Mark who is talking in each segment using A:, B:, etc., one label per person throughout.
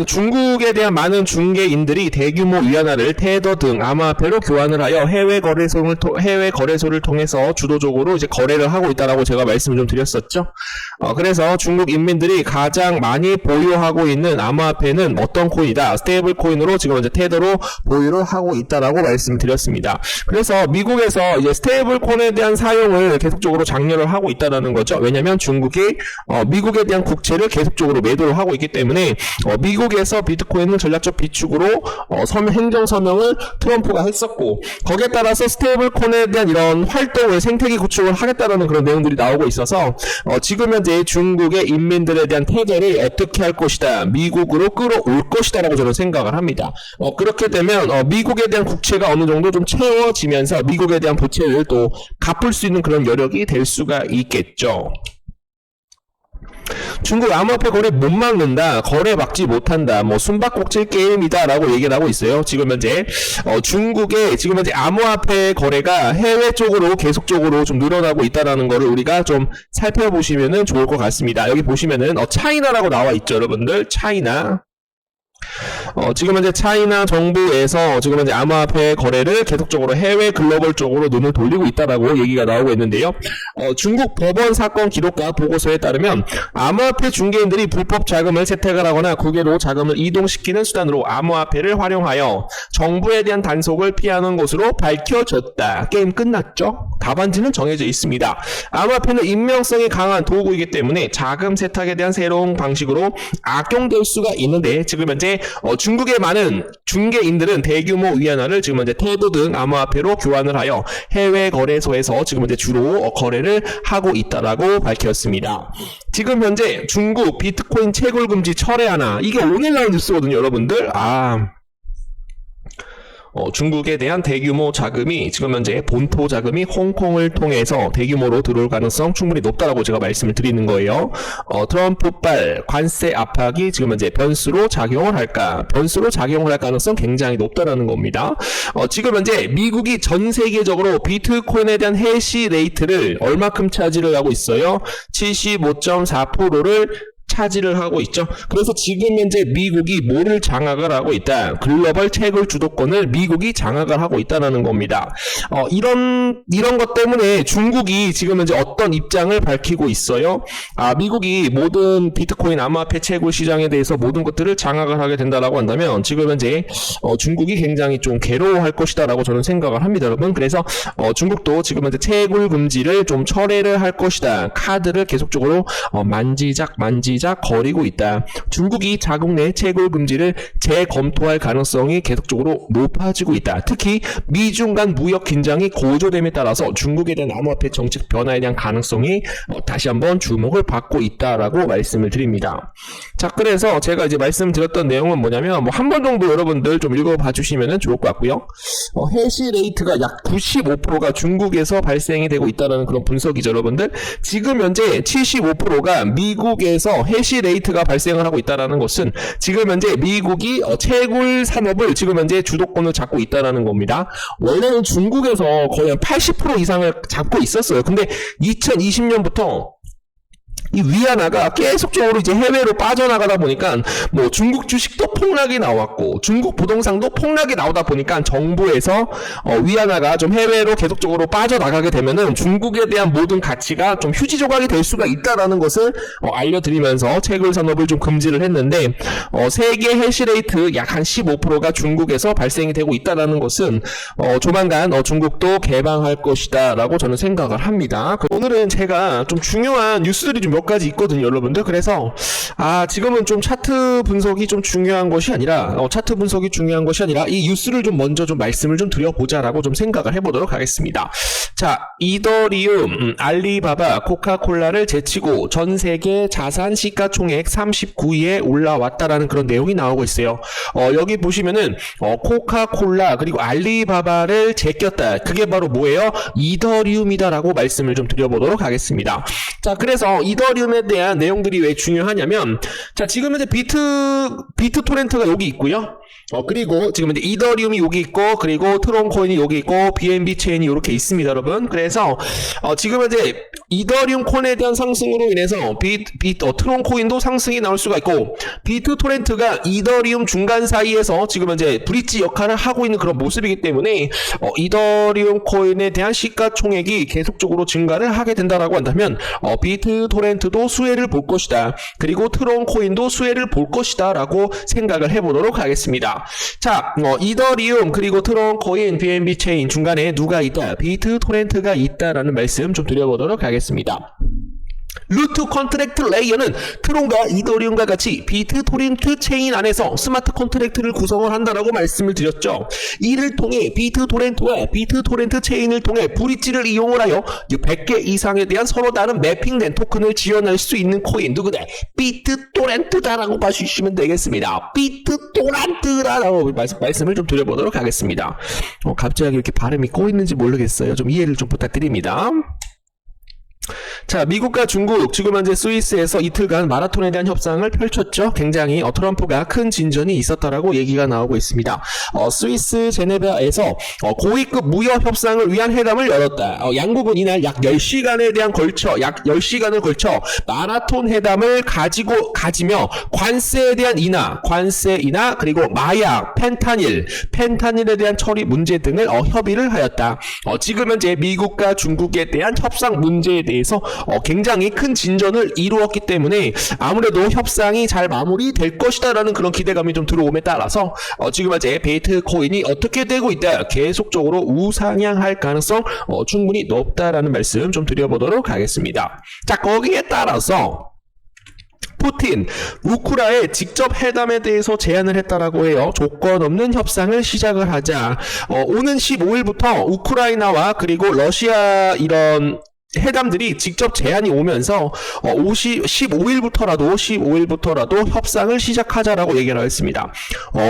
A: 중국에 대한 많은 중개인들이 대규모 위안화를 테더 등 암호화폐로 교환을 하여 해외 거래소를 통해서 주도적으로 이제 거래를 하고 있다라고 제가 말씀을 좀 드렸었죠. 그래서 중국 인민들이 가장 많이 보유하고 있는 암호화폐는 어떤 코인이다? 스테이블 코인으로 지금 이제 테더로 보유를 하고 있다라고 말씀드렸습니다. 그래서 미국에서 이제 스테이블 코인에 대한 사용을 계속적으로 장려를 하고 있다라는 거죠. 왜냐하면 중국이 미국에 대한 국채를 계속적으로 매도를 하고 있기 때문에 미국에서 비트코인을 전략적 비축으로 행정서명을 트럼프가 했었고, 거기에 따라서 스테이블 코인에 대한 이런 활동을 생태계 구축을 하겠다는 그런 내용들이 나오고 있어서 지금 현재 중국의 인민들에 대한 테더를 어떻게 할 것이다, 미국으로 끌어올 것이다 라고 저는 생각을 합니다. 그렇게 되면 미국에 대한 국채가 어느 정도 좀 채워지면서 미국에 대한 부채를 또 갚을 수 있는 그런 여력이 될 수가 있겠죠. 중국 암호화폐 거래 못 막는다, 거래 막지 못한다, 뭐 숨바꼭질 게임이다 라고 얘기를 하고 있어요. 지금 현재 중국의 지금 현재 암호화폐 거래가 해외 쪽으로 계속적으로 좀 늘어나고 있다라는 거를 우리가 좀 살펴보시면은 좋을 것 같습니다. 여기 보시면은 차이나라고 나와 있죠, 여러분들. 차이나. 지금 현재 차이나 정부에서 지금 현재 암호화폐 거래를 계속적으로 해외 글로벌 쪽으로 눈을 돌리고 있다라고 얘기가 나오고 있는데요. 중국 법원 사건 기록과 보고서에 따르면 암호화폐 중개인들이 불법 자금을 세탁을 하거나 국외로 자금을 이동시키는 수단으로 암호화폐를 활용하여 정부에 대한 단속을 피하는 것으로 밝혀졌다. 게임 끝났죠? 답안지는 정해져 있습니다. 암호화폐는 익명성이 강한 도구이기 때문에 자금 세탁에 대한 새로운 방식으로 악용될 수가 있는데, 지금 현재 중국의 많은 중개인들은 대규모 위안화를 지금 현재 테더 등 암호화폐로 교환을 하여 해외 거래소에서 지금 현재 주로 거래를 하고 있다라고 밝혔습니다. 지금 현재 중국 비트코인 채굴 금지 철회하나, 이게 오늘 나온 뉴스거든요, 여러분들. 중국에 대한 대규모 자금이 지금 현재 본토 자금이 홍콩을 통해서 대규모로 들어올 가능성 충분히 높다라고 제가 말씀을 드리는 거예요. 트럼프발 관세 압박이 지금 현재 변수로 작용을 할까? 변수로 작용을 할 가능성 굉장히 높다라는 겁니다. 지금 현재 미국이 전 세계적으로 비트코인에 대한 해시 레이트를 얼마큼 차지를 하고 있어요? 75.4%를 차지를 하고 있죠. 그래서 지금 현재 미국이 뭐를 장악을 하고 있다? 글로벌 채굴 주도권을 미국이 장악을 하고 있다는 겁니다. 이런 것 때문에 중국이 지금 현재 어떤 입장을 밝히고 있어요? 미국이 모든 비트코인 암호화폐 채굴 시장에 대해서 모든 것들을 장악을 하게 된다라고 한다면 지금 현재 중국이 굉장히 좀 괴로워할 것이다라고 저는 생각을 합니다, 여러분. 그래서 중국도 지금 현재 채굴 금지를 좀 철회를 할 것이다. 카드를 계속적으로 만지작 거리고 있다. 중국이 자국 내 채굴 금지를 재검토할 가능성이 계속적으로 높아지고 있다. 특히 미중 간 무역 긴장이 고조됨에 따라서 중국에 대한 암호화폐 정책 변화에 대한 가능성이 다시 한번 주목을 받고 있다라고 말씀을 드립니다. 자, 그래서 제가 이제 말씀드렸던 내용은 뭐냐면 한 번 정도 여러분들 좀 읽어봐 주시면 좋을 것 같고요. 해시 레이트가 약 95%가 중국에서 발생이 되고 있다는 그런 분석이죠, 여러분들. 지금 현재 75%가 미국에서 해시 레이트가 발생을 하고 있다는 것은 지금 현재 미국이 채굴 산업을 지금 현재 주도권을 잡고 있다는 겁니다. 원래는 중국에서 거의 한 80% 이상을 잡고 있었어요. 근데 2020년부터 이 위안화가 계속적으로 이제 해외로 빠져나가다 보니까 뭐 중국 주식도 폭락이 나왔고 중국 부동산도 폭락이 나오다 보니까 정부에서 위안화가 좀 해외로 계속적으로 빠져나가게 되면은 중국에 대한 모든 가치가 좀 휴지 조각이 될 수가 있다라는 것을 알려드리면서 채굴 산업을 좀 금지를 했는데, 세계 해시레이트 약 한 15%가 중국에서 발생이 되고 있다라는 것은 조만간 중국도 개방할 것이다라고 저는 생각을 합니다. 오늘은 제가 좀 중요한 뉴스들이 좀 몇 가지 있거든요, 여러분들. 그래서 지금은 좀 차트 분석이 좀 중요한 것이 아니라 이 뉴스를 좀 먼저 좀 말씀을 좀 드려보자라고 좀 생각을 해보도록 하겠습니다. 자, 이더리움, 알리바바, 코카콜라를 제치고 전 세계 자산 시가총액 39위에 올라왔다라는 그런 내용이 나오고 있어요. 여기 보시면은 코카콜라 그리고 알리바바를 제꼈다. 그게 바로 뭐예요? 이더리움이다라고 말씀을 좀 드려보도록 하겠습니다. 자, 그래서 이더리움 이더리움에 대한 내용들이 왜 중요하냐면, 자, 지금 현재 비트 토렌트가 여기 있고요. 그리고 지금 이제 이더리움이 여기 있고, 그리고 트론 코인이 여기 있고, BNB 체인이 이렇게 있습니다, 여러분. 그래서 지금 이제 이더리움 코인에 대한 상승으로 인해서 트론 코인도 상승이 나올 수가 있고, 비트 토렌트가 이더리움 중간 사이에서 지금 이제 브릿지 역할을 하고 있는 그런 모습이기 때문에 이더리움 코인에 대한 시가총액이 계속적으로 증가를 하게 된다라고 한다면 비트 토렌트도 수혜를 볼 것이다. 그리고 트론 코인도 수혜를 볼 것이다라고 생각을 해보도록 하겠습니다. 자, 이더리움 그리고 트론 코인, BNB 체인 중간에 누가 있다? 비트 토렌트가 있다라는 말씀 좀 드려보도록 하겠습니다. 루트 컨트랙트 레이어는 트론과 이더리움과 같이 비트 토렌트 체인 안에서 스마트 컨트랙트를 구성을 한다라고 말씀을 드렸죠. 이를 통해 비트 토렌트와 비트 토렌트 체인을 통해 브릿지를 이용을 하여 100개 이상에 대한 서로 다른 매핑된 토큰을 지원할 수 있는 코인 누구다? 비트 토렌트다라고 봐주시면 되겠습니다. 비트 토렌트라고 말씀을 좀 드려보도록 하겠습니다. 갑자기 이렇게 발음이 꼬이는지 모르겠어요. 좀 이해를 좀 부탁드립니다. 자, 미국과 중국, 지금 현재 스위스에서 이틀간 마라톤에 대한 협상을 펼쳤죠. 굉장히 트럼프가 큰 진전이 있었다라고 얘기가 나오고 있습니다. 스위스 제네바에서 고위급 무역 협상을 위한 회담을 열었다. 양국은 이날 약 10시간에 대한 약 10시간을 걸쳐 마라톤 회담을 가지며 관세에 대한 관세 인하, 그리고 마약, 펜타닐에 대한 처리 문제 등을 협의를 하였다. 지금 현재 미국과 중국에 대한 협상 문제에 대해서 굉장히 큰 진전을 이루었기 때문에 아무래도 협상이 잘 마무리될 것이다라는 그런 기대감이 좀 들어옴에 따라서 지금 현재 비트코인이 어떻게 되고 있다? 계속적으로 우상향할 가능성 충분히 높다라는 말씀 좀 드려보도록 하겠습니다. 자, 거기에 따라서 푸틴, 우크라의 직접 회담에 대해서 제안을 했다라고 해요. 조건 없는 협상을 시작을 하자. 오는 15일부터 우크라이나와 그리고 러시아 이런 회담들이 직접 제안이 오면서 15일부터라도 협상을 시작하자라고 얘기를 했습니다.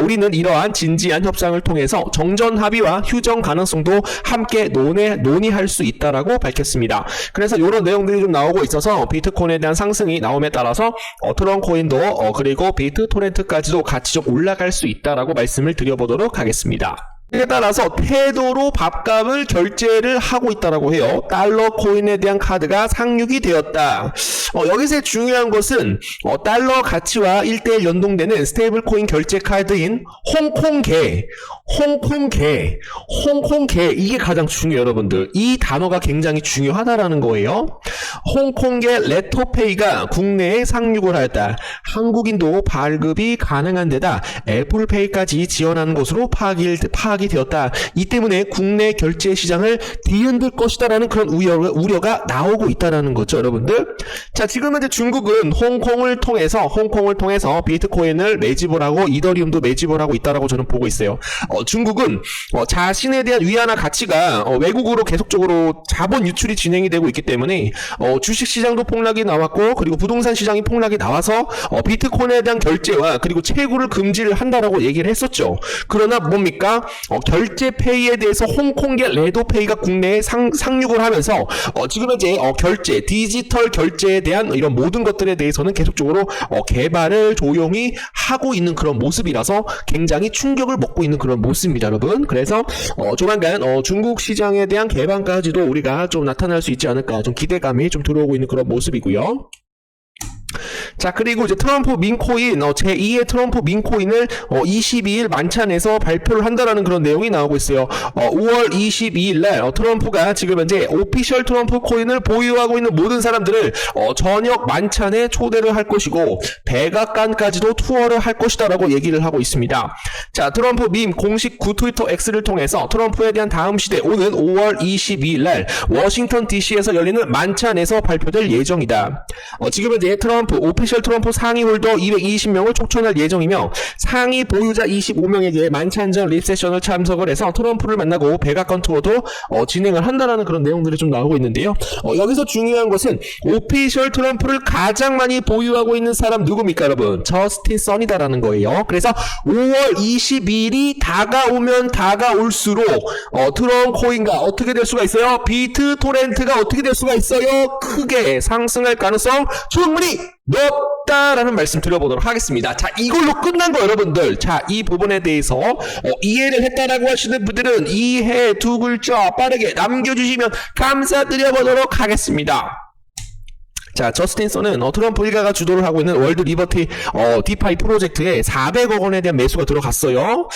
A: 우리는 이러한 진지한 협상을 통해서 정전 합의와 휴전 가능성도 함께 논의할 수 있다라고 밝혔습니다. 그래서 이런 내용들이 좀 나오고 있어서 비트코인에 대한 상승이 나옴에 따라서 트론 코인도 그리고 비트 토렌트까지도 같이 좀 올라갈 수 있다라고 말씀을 드려보도록 하겠습니다. 이에 따라서 태도로 밥값을 결제를 하고 있다라고 해요. 달러 코인에 대한 카드가 상륙이 되었다. 여기서 중요한 것은 달러 가치와 1대1 연동되는 스테이블 코인 결제 카드인 홍콩게 이게 가장 중요해요, 여러분들. 이 단어가 굉장히 중요하다라는 거예요. 홍콩게 레터페이가 국내에 상륙을 하였다. 한국인도 발급이 가능한 데다 애플페이까지 지원하는 것으로 파악이 되었다. 이 때문에 국내 결제 시장을 뒤흔들 것이다라는 그런 우려가 나오고 있다라는 거죠, 여러분들. 자, 지금 현재 중국은 홍콩을 통해서 비트코인을 매집을 하고 이더리움도 매집을 하고 있다라고 저는 보고 있어요. 중국은 자신에 대한 위안화 가치가 외국으로 계속적으로 자본 유출이 진행이 되고 있기 때문에 주식 시장도 폭락이 나왔고, 그리고 부동산 시장이 폭락이 나와서 비트코인에 대한 결제와 그리고 채굴을 금지를 한다라고 얘기를 했었죠. 그러나 뭡니까? 결제페이에 대해서 홍콩계 레도페이가 국내에 상륙을 하면서 지금 현재 디지털 결제에 대한 이런 모든 것들에 대해서는 계속적으로 개발을 조용히 하고 있는 그런 모습이라서 굉장히 충격을 먹고 있는 그런 모습입니다, 여러분. 그래서 조만간 중국 시장에 대한 개방까지도 우리가 좀 나타날 수 있지 않을까, 좀 기대감이 좀 들어오고 있는 그런 모습이고요. 자, 그리고 이제 트럼프 민코인, 제2의 트럼프 민코인을 22일 만찬에서 발표를 한다라는 그런 내용이 나오고 있어요. 5월 22일 날 트럼프가 지금 현재 오피셜 트럼프 코인을 보유하고 있는 모든 사람들을 저녁 만찬에 초대를 할 것이고, 백악관까지도 투어를 할 것이다라고 얘기를 하고 있습니다. 자, 트럼프 밈 공식 트위터 X를 통해서 트럼프에 대한 다음 시대 오는 5월 22일 날 워싱턴 DC에서 열리는 만찬에서 발표될 예정이다. 지금 현재 트럼프 오피셜 트럼프 상위 홀더 220명을 촉천할 예정이며 상위 보유자 25명에게 만찬전 립세션을 참석을 해서 트럼프를 만나고 백악관 투어도 진행을 한다라는 그런 내용들이 좀 나오고 있는데요. 여기서 중요한 것은 오피셜 트럼프를 가장 많이 보유하고 있는 사람 누굽니까, 여러분? 저스틴 선이다라는 거예요. 그래서 5월 22일이 다가오면 다가올수록 트럼 코인가 어떻게 될 수가 있어요? 비트 토렌트가 어떻게 될 수가 있어요? 크게 상승할 가능성 충분히 높다라는 말씀 드려보도록 하겠습니다. 자, 이걸로 끝난 거 여러분들. 자, 이 부분에 대해서 이해를 했다라고 하시는 분들은 이해 두 글자 빠르게 남겨주시면 감사드려보도록 하겠습니다. 자, 저스틴 선은 트럼프 일가가 주도를 하고 있는 월드 리버티 디파이 프로젝트에 400억 원에 대한 매수가 들어갔어요.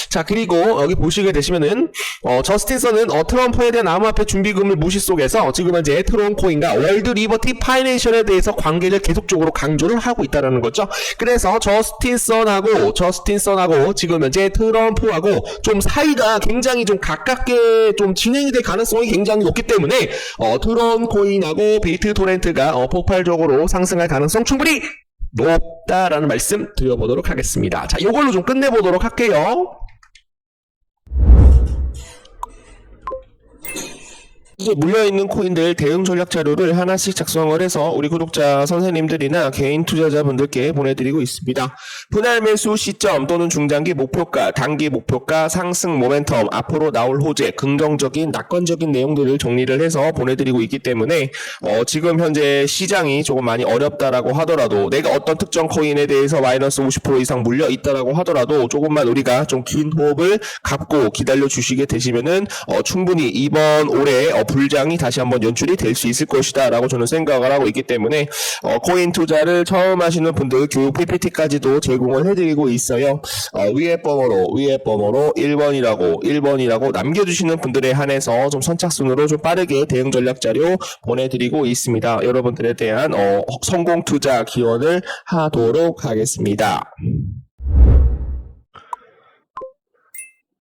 A: 자, 그리고 여기 보시게 되시면은 저스틴 선은 트럼프에 대한 암호화폐 준비금을 무시 속에서 지금 현재 트론 코인과 월드 리버티 파이낸셜에 대해서 관계를 계속적으로 강조를 하고 있다라는 거죠. 그래서 저스틴 선하고 지금 현재 트럼프하고 좀 사이가 굉장히 좀 가깝게 좀 진행이 될 가능성이 굉장히 높기 때문에 트론 코인하고 비트 토렌트가 폭발적으로 상승할 가능성 충분히 높다라는 말씀 드려보도록 하겠습니다. 자, 이걸로 좀 끝내보도록 할게요. 이제 물려있는 코인들 대응 전략 자료를 하나씩 작성을 해서 우리 구독자 선생님들이나 개인 투자자분들께 보내드리고 있습니다. 분할 매수 시점 또는 중장기 목표가, 단기 목표가, 상승 모멘텀, 앞으로 나올 호재, 긍정적인 낙관적인 내용들을 정리를 해서 보내드리고 있기 때문에 지금 현재 시장이 조금 많이 어렵다라고 하더라도, 내가 어떤 특정 코인에 대해서 마이너스 50% 이상 물려 있다라고 하더라도 조금만 우리가 좀 긴 호흡을 갖고 기다려 주시게 되시면은 충분히 이번 올해 불장이 다시 한번 연출이 될 수 있을 것이다 라고 저는 생각을 하고 있기 때문에 코인 투자를 처음 하시는 분들 교육 PPT까지도 제공을 해드리고 있어요. 위에 번호로 1번이라고 남겨주시는 분들에 한해서 좀 선착순으로 좀 빠르게 대응 전략 자료 보내드리고 있습니다. 여러분들에 대한 성공 투자 기원을 하도록 하겠습니다.